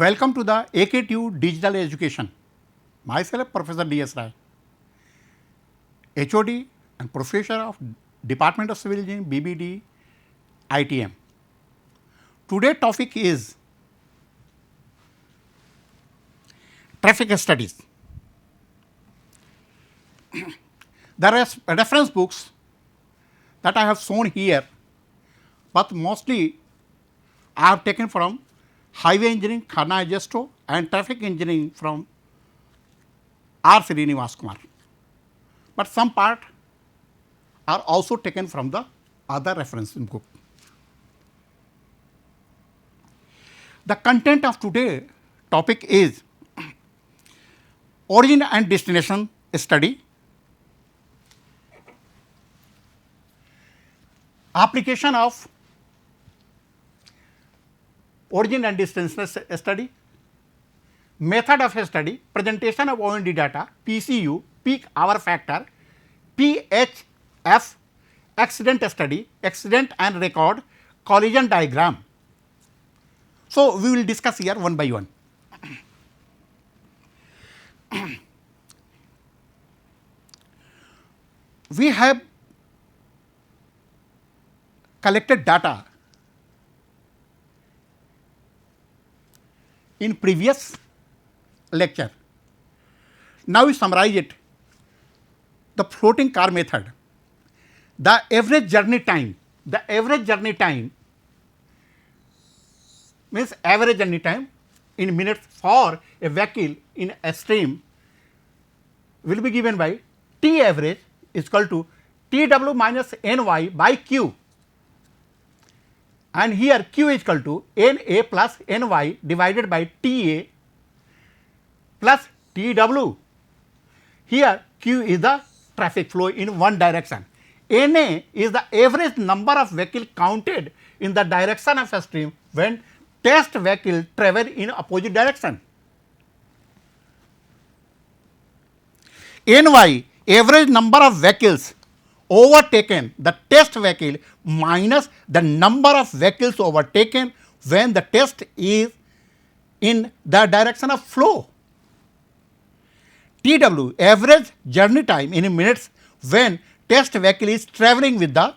Welcome to the AK2 Digital Education. Myself, Professor D.S. Rai, HOD and Professor of Department of Civil Engineering, BBD, ITM. Today topic is traffic studies. The reference books that I have shown here, but mostly I have taken from highway engineering, Khanna Ejesto, and traffic engineering from R. Srinivas Kumar. But some part are also taken from the other reference book. The content of today's topic is origin and destination study, application of origin and destination study, method of study, presentation of OND data, PCU, peak hour factor, PHF, accident study, accident and record, collision diagram. So, we will discuss here one by one. We have collected data in previous lecture. Now, we summarize it. The floating car method, the average journey time means average journey time in minutes for a vehicle in a stream will be given by T average is equal to TW minus NY by Q, and here Q is equal to NA plus NY divided by TA plus TW. Here Q is the traffic flow in one direction. NA is the average number of vehicle counted in the direction of a stream when test vehicle travel in opposite direction. NY average number of vehicles overtaken, the test vehicle minus the number of vehicles overtaken when the test is in the direction of flow. TW average journey time in minutes when test vehicle is traveling with the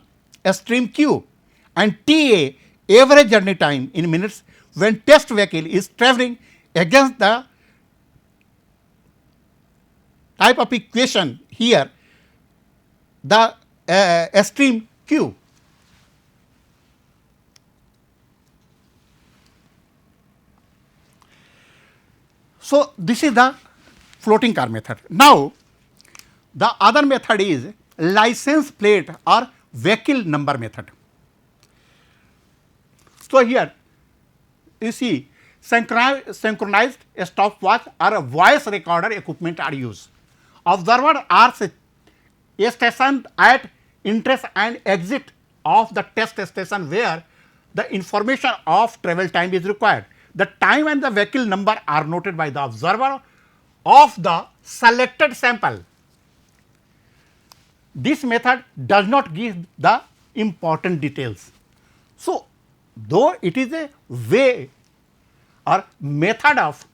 stream Q, and TA average journey time in minutes when test vehicle is traveling against the type of equation here the stream Q. So, this is the floating car method. Now, the other method is license plate or vehicle number method. So, here you see synchronized stopwatch or a voice recorder equipment are used. Observer are a station at entrance and exit of the test station where the information of travel time is required. The time and the vehicle number are noted by the observer of the selected sample. This method does not give the important details. So, though it is a way or method of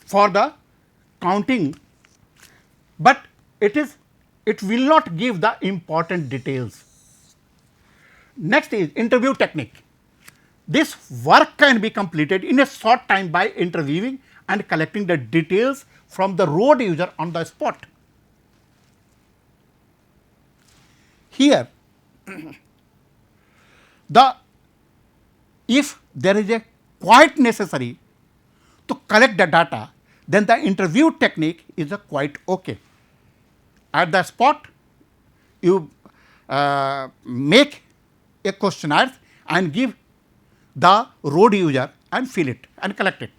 for the counting, but it will not give the important details. Next is interview technique. This work can be completed in a short time by interviewing and collecting the details from the road user on the spot. Here, if there is a quite necessary to collect the data, then the interview technique is a quite okay. At the spot, you make a questionnaire and give the road user and fill it and collect it.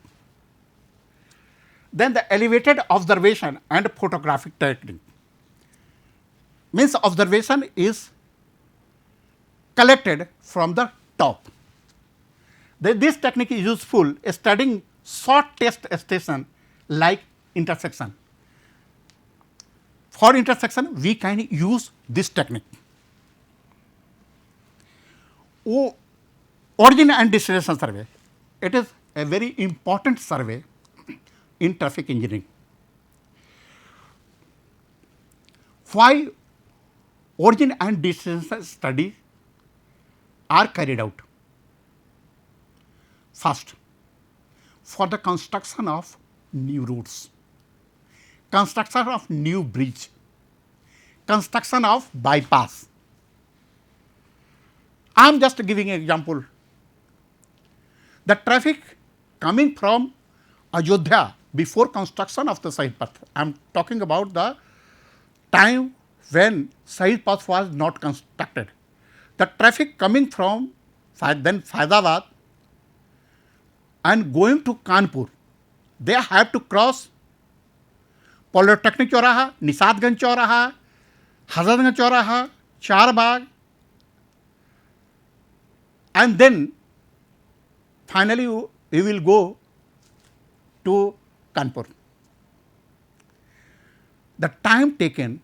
Then the elevated observation and photographic technique means observation is collected from the top. This technique is useful studying short test station like intersection. For intersection, we can use this technique. Origin and destination survey. It is a very important survey in traffic engineering. Why origin and destination studies are carried out? First, for the construction of new routes, construction of new bridge, construction of bypass. I am just giving an example. The traffic coming from Ayodhya before construction of the Sahid Path. I am talking about the time when Sahid Path was not constructed. The traffic coming from then Faizabad and going to Kanpur, they have to cross Polytechnic Chauraha, Nisatganj Chauraha, Hazratganj Chauraha, Charbagh, and then finally we will go to Kanpur. The time taken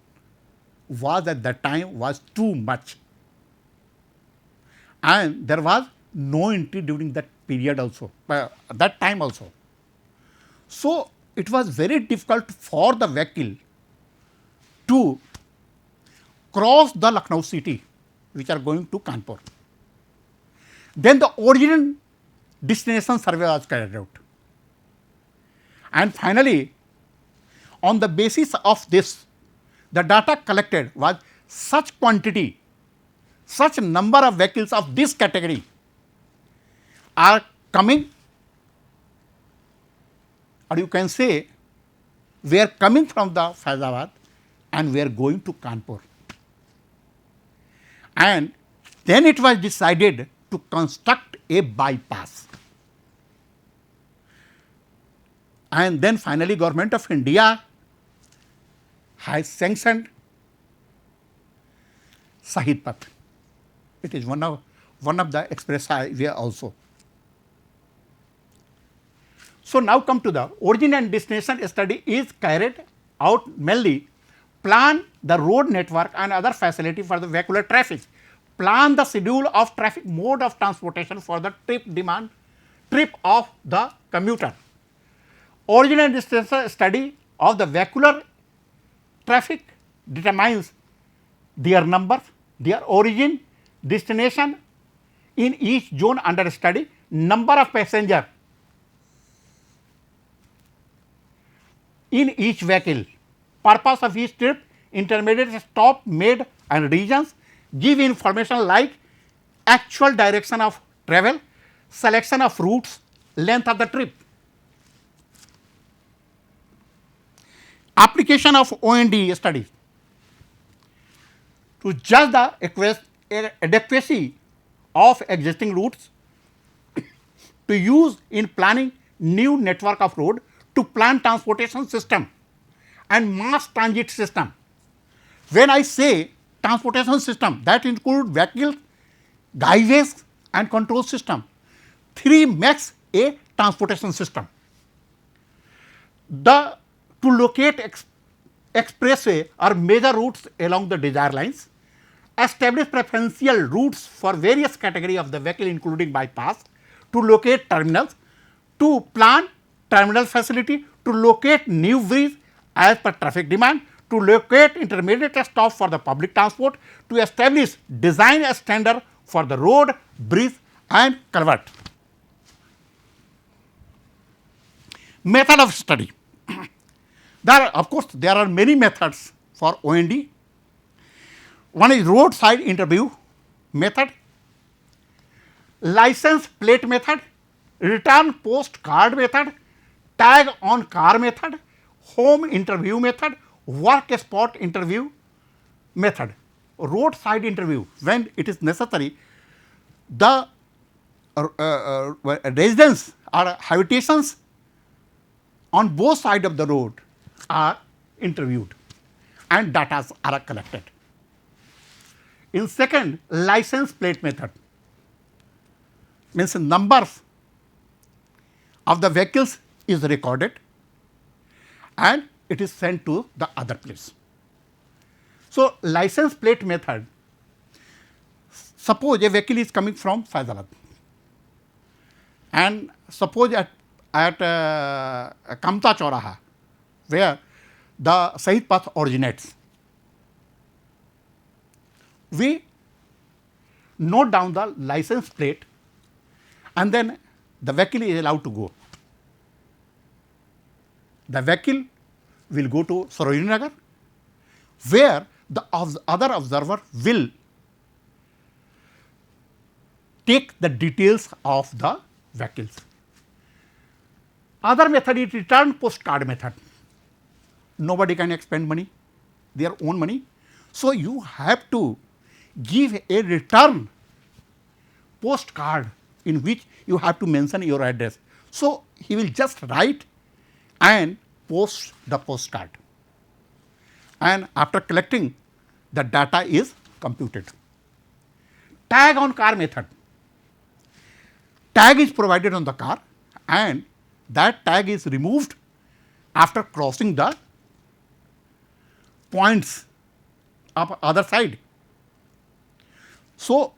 was at that time was too much, and there was no entry during that period also, that time also. So, it was very difficult for the vehicle to cross the Lucknow city which are going to Kanpur. Then the origin destination survey was carried out, and finally on the basis of this the data collected was such quantity, such number of vehicles of this category are coming, or you can say we are coming from the Faizabad and we are going to Kanpur. And then it was decided to construct a bypass. And then finally Government of India has sanctioned Sahid Path. It is one of the express highway also. So, now come to the origin and destination study is carried out mainly plan the road network and other facility for the vehicular traffic, plan the schedule of traffic mode of transportation for the trip of the commuter. Origin and destination study of the vehicular traffic determines their number, their origin, destination in each zone under study, number of passenger in each vehicle, purpose of each trip, intermediate stop made and regions, give information like actual direction of travel, selection of routes, length of the trip. Application of O&D studies to judge the adequacy of existing routes to use in planning new network of road, to plan transportation system and mass transit system. When I say transportation system, that include vehicles, highways and control system. 3 makes a transportation system. To locate expressway or major routes along the desired lines, establish preferential routes for various category of the vehicle including bypass, to locate terminals, to plan terminal facility, to locate new bridge as per traffic demand, to locate intermediate stop for the public transport, to establish design standard for the road, bridge and culvert. Method of study. Of course, there are many methods for O&D. One is roadside interview method, license plate method, return post card method, tag on car method, home interview method, work spot interview method. Roadside interview, when it is necessary, the residents or habitations on both sides of the road are interviewed and data are collected. In second, license plate method, means numbers of the vehicles is recorded and it is sent to the other place. So, license plate method, suppose a vehicle is coming from Faizabad and suppose at Kamta Chauraha, where the Sahid path originates, we note down the license plate and then the vehicle is allowed to go. The vehicle will go to Sarojini Nagar, where the other observer will take the details of the vehicles. Other method is return postcard method. Nobody can expend money, their own money. So, you have to give a return postcard in which you have to mention your address. So, he will just write and post the postcard, and after collecting the data is computed. Tag on car method. Tag is provided on the car and that tag is removed after crossing the points of other side. So,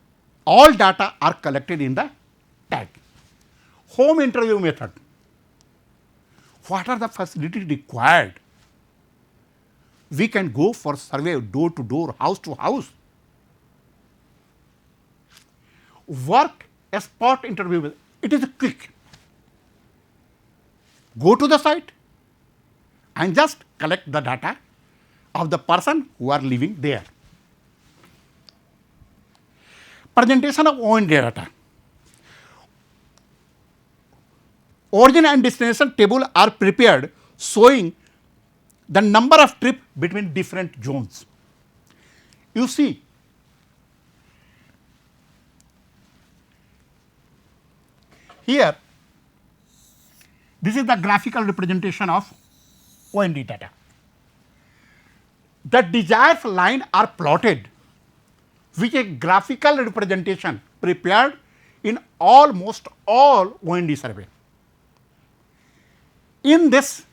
all data are collected in the tag. Home interview method. What are the facilities required? We can go for survey door to door, house to house. Work a spot interview. It is quick. Go to the site and just collect the data of the person who are living there. Presentation of OND data. Origin and destination table are prepared showing the number of trips between different zones. You see, here this is the graphical representation of OND data. The desired line are plotted with a graphical representation prepared in almost all OND survey. In this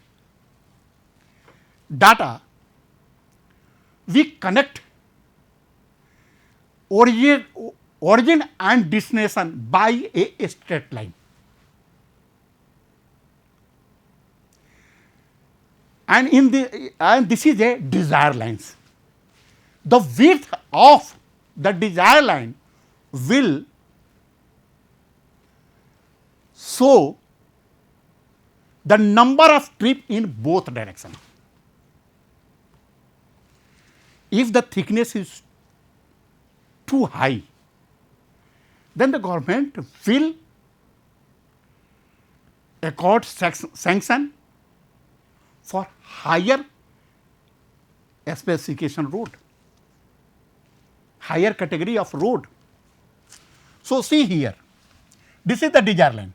data, we connect origin and destination by a straight line. And this is a desired lines. The width of the desired line will show the number of trips in both directions. If the thickness is too high, then the government will accord sanction for higher specification road, higher category of road. So, see here, this is the desired line.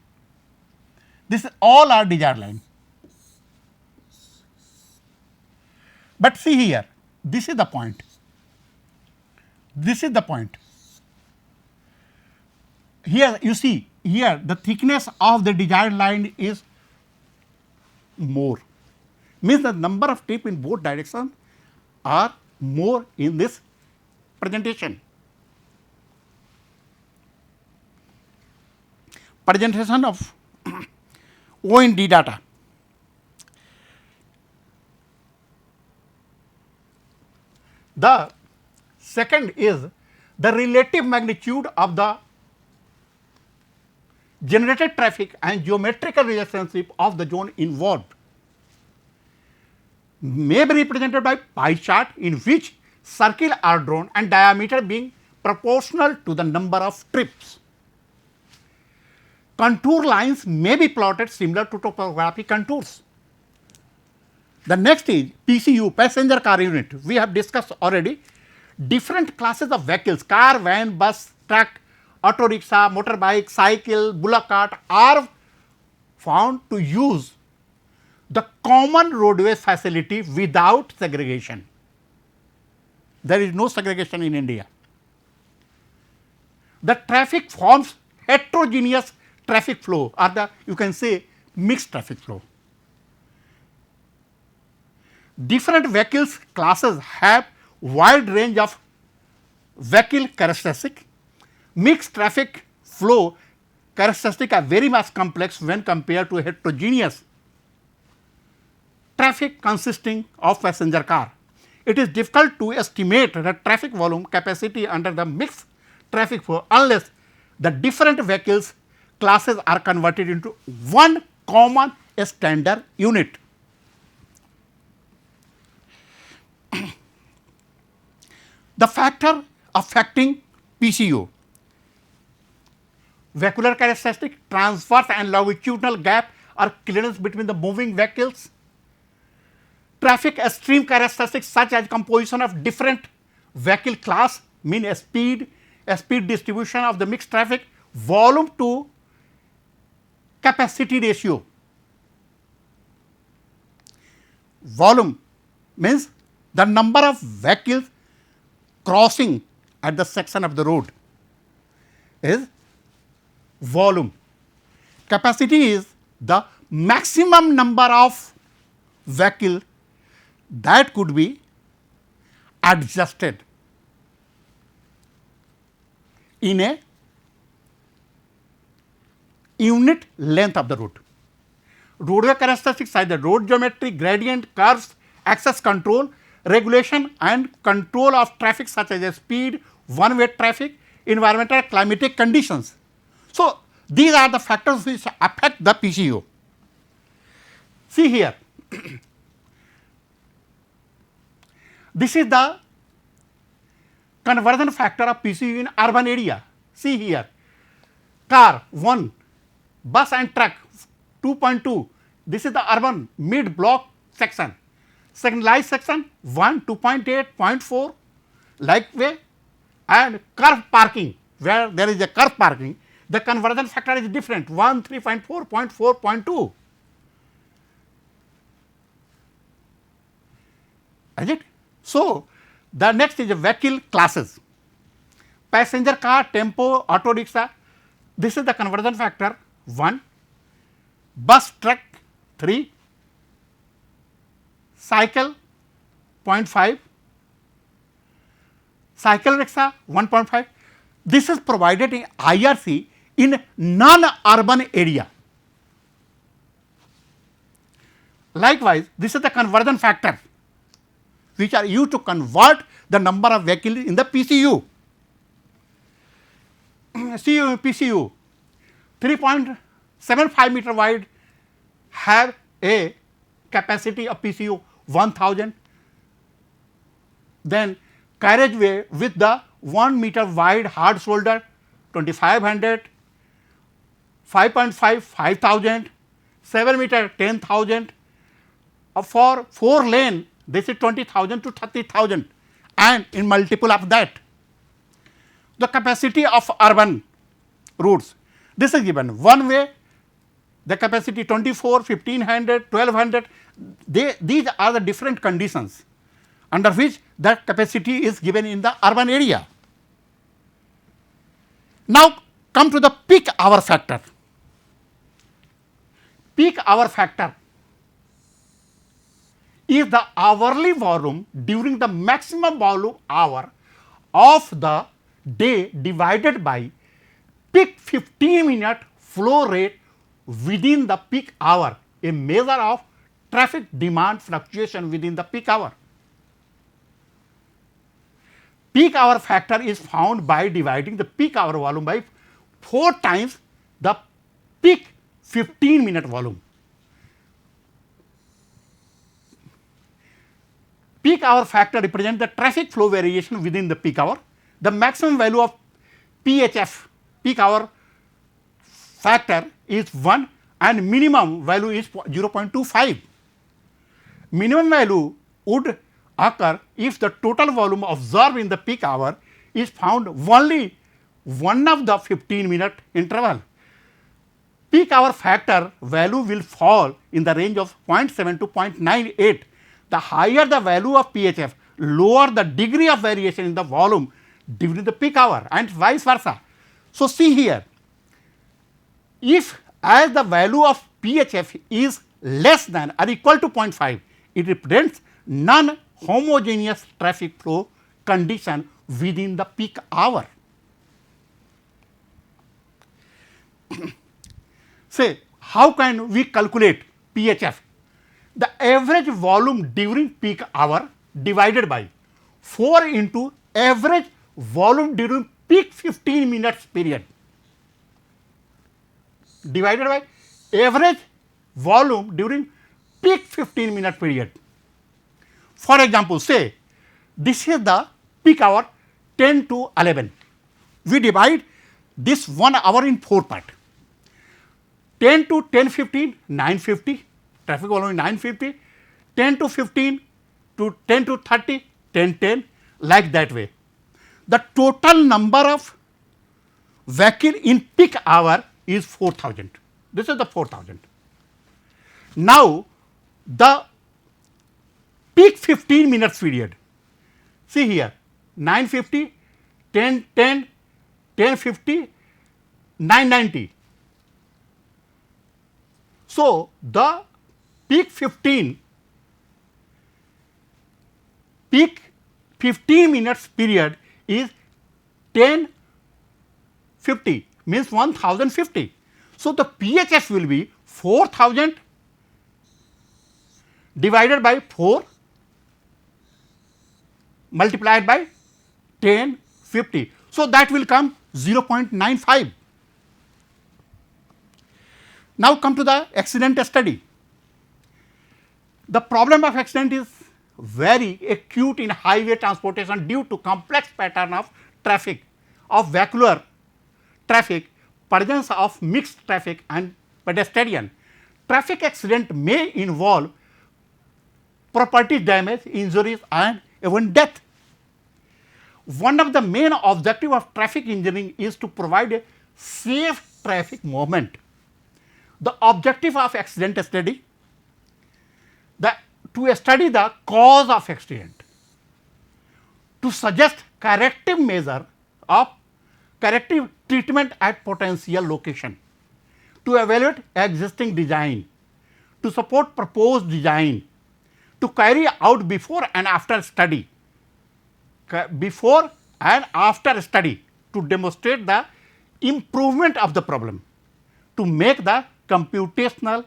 This all are desired line. But see here, this is the point. This is the point. Here you see, here the thickness of the desired line is more, means the number of trips in both directions are more in this presentation. Presentation of OND data. The second is the relative magnitude of the generated traffic and geometrical relationship of the zone involved may be represented by pie chart in which circle are drawn and diameter being proportional to the number of trips. Contour lines may be plotted similar to topographic contours. The next is PCU, passenger car unit. We have discussed already. Different classes of vehicles, car, van, bus, truck, auto rickshaw, motorbike, cycle, bullock cart are found to use the common roadway facility without segregation. There is no segregation in India. The traffic forms heterogeneous traffic flow, or the you can say mixed traffic flow. Different vehicles classes have wide range of vehicle characteristic. Mixed traffic flow characteristics are very much complex when compared to heterogeneous traffic consisting of passenger car. It is difficult to estimate the traffic volume capacity under the mixed traffic flow unless the different vehicles classes are converted into one common standard unit. The factor affecting PCU: vehicular characteristic, transverse and longitudinal gap or clearance between the moving vehicles, traffic stream characteristics such as composition of different vehicle class, mean speed distribution of the mixed traffic, volume to capacity ratio. Volume means the number of vehicles crossing at the section of the road is volume. Capacity is the maximum number of vehicles that could be adjusted in a unit length of the road. Roadway characteristics such as road geometry, gradient, curves, access control, regulation and control of traffic such as speed, one-way traffic, environmental climatic conditions. So, these are the factors which affect the PCU. See here, this is the conversion factor of PCU in urban area. See here, car 1, bus and truck 2.2, this is the urban mid block section. Second light section 1, 2.8, 0.4, like way, and curb parking, where there is a curb parking, the conversion factor is different 1, 3.4, 0.4, 0.2. Is it? So, the next is vehicle classes: passenger car, tempo, auto rickshaw, this is the conversion factor 1, bus, truck 3, cycle 0.5, cycle rickshaw 1.5. This is provided in IRC in non-urban area. Likewise, this is the conversion factor which are used to convert the number of vehicles in the PCU. PCU 3.75 meter wide have a capacity of PCU 1000. Then carriageway with the 1 meter wide hard shoulder 2500, 5.5 5000, 7 meter 10,000, for 4 lane this is 20,000 to 30,000 and in multiple of that. The capacity of urban routes, this is given one way, the capacity 24, 1500, 1200, these are the different conditions under which that capacity is given in the urban area. Now, come to the peak hour factor. Peak hour factor is the hourly volume during the maximum volume hour of the day divided by peak 15-minute flow rate within the peak hour, a measure of traffic demand fluctuation within the peak hour. Peak hour factor is found by dividing the peak hour volume by 4 times the peak 15-minute volume. Peak hour factor represents the traffic flow variation within the peak hour. The maximum value of PHF, peak hour factor, is 1 and minimum value is 0.25. Minimum value would occur if the total volume observed in the peak hour is found only one of the 15-minute interval. Peak hour factor value will fall in the range of 0.7 to 0.98. The higher the value of PHF, lower the degree of variation in the volume during the peak hour and vice versa. So, see here, if as the value of PHF is less than or equal to 0.5, it represents non-homogeneous traffic flow condition within the peak hour. say how can we calculate PHF? The average volume during peak hour divided by 4 into average volume during peak 15 minutes period divided by average volume during peak 15-minute period. For example, say this is the peak hour 10 to 11. We divide this 1 hour in 4 parts. 10 to 10:15, 9:50, traffic volume is 9:50, 10 to 15 to 10 to 30, 10:10, like that way. The total number of vehicle in peak hour is 4,000. This is the 4,000. Now, the peak 15 minutes period, see here 9:50, 10:10, 10:50, 9:90. So, the peak 15 minutes period is 10:50, means 1050. So, the PHF will be 4000 divided by 4 multiplied by 1050. So, that will come 0.95. Now, come to the accident study. The problem of accident is very acute in highway transportation due to complex pattern of traffic, of vehicular traffic, presence of mixed traffic and pedestrian. Traffic accident may involve property damage, injuries and even death. One of the main objectives of traffic engineering is to provide a safe traffic movement. The objective of accident study, to study the cause of accident, to suggest corrective measure of corrective treatment at potential location, to evaluate existing design, to support proposed design, to carry out before and after study, to demonstrate the improvement of the problem, to make the computational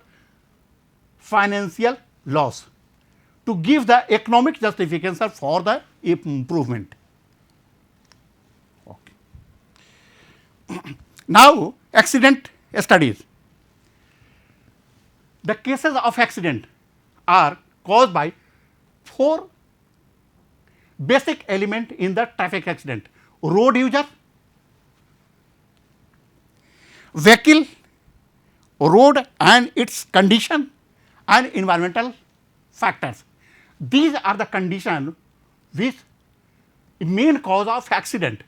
financial loss, to give the economic justification for the improvement. Okay. Now, accident studies. The cases of accident are caused by 4 basic elements in the traffic accident: road user, vehicle, road and its condition and environmental factors. These are the conditions which main cause of accident.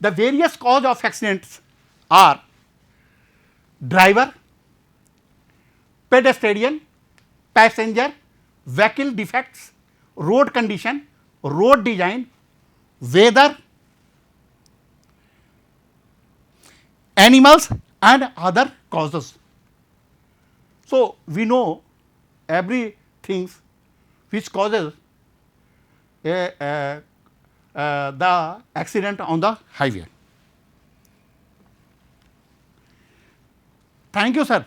The various cause of accidents are driver, pedestrian, passenger, vehicle defects, road condition, road design, weather, animals and other causes. So, we know everything which causes the accident on the highway. Thank you, sir.